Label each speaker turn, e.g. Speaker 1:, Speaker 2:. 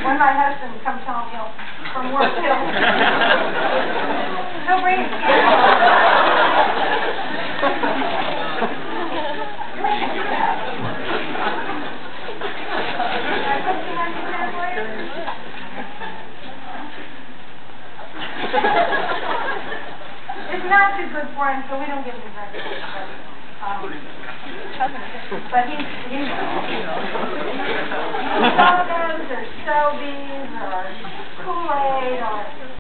Speaker 1: When my husband comes home, he'll, from work, he'll bring his It's not too good for him, so we don't give him breakfast. But he's sodas or Sobeys or Kool-Aid or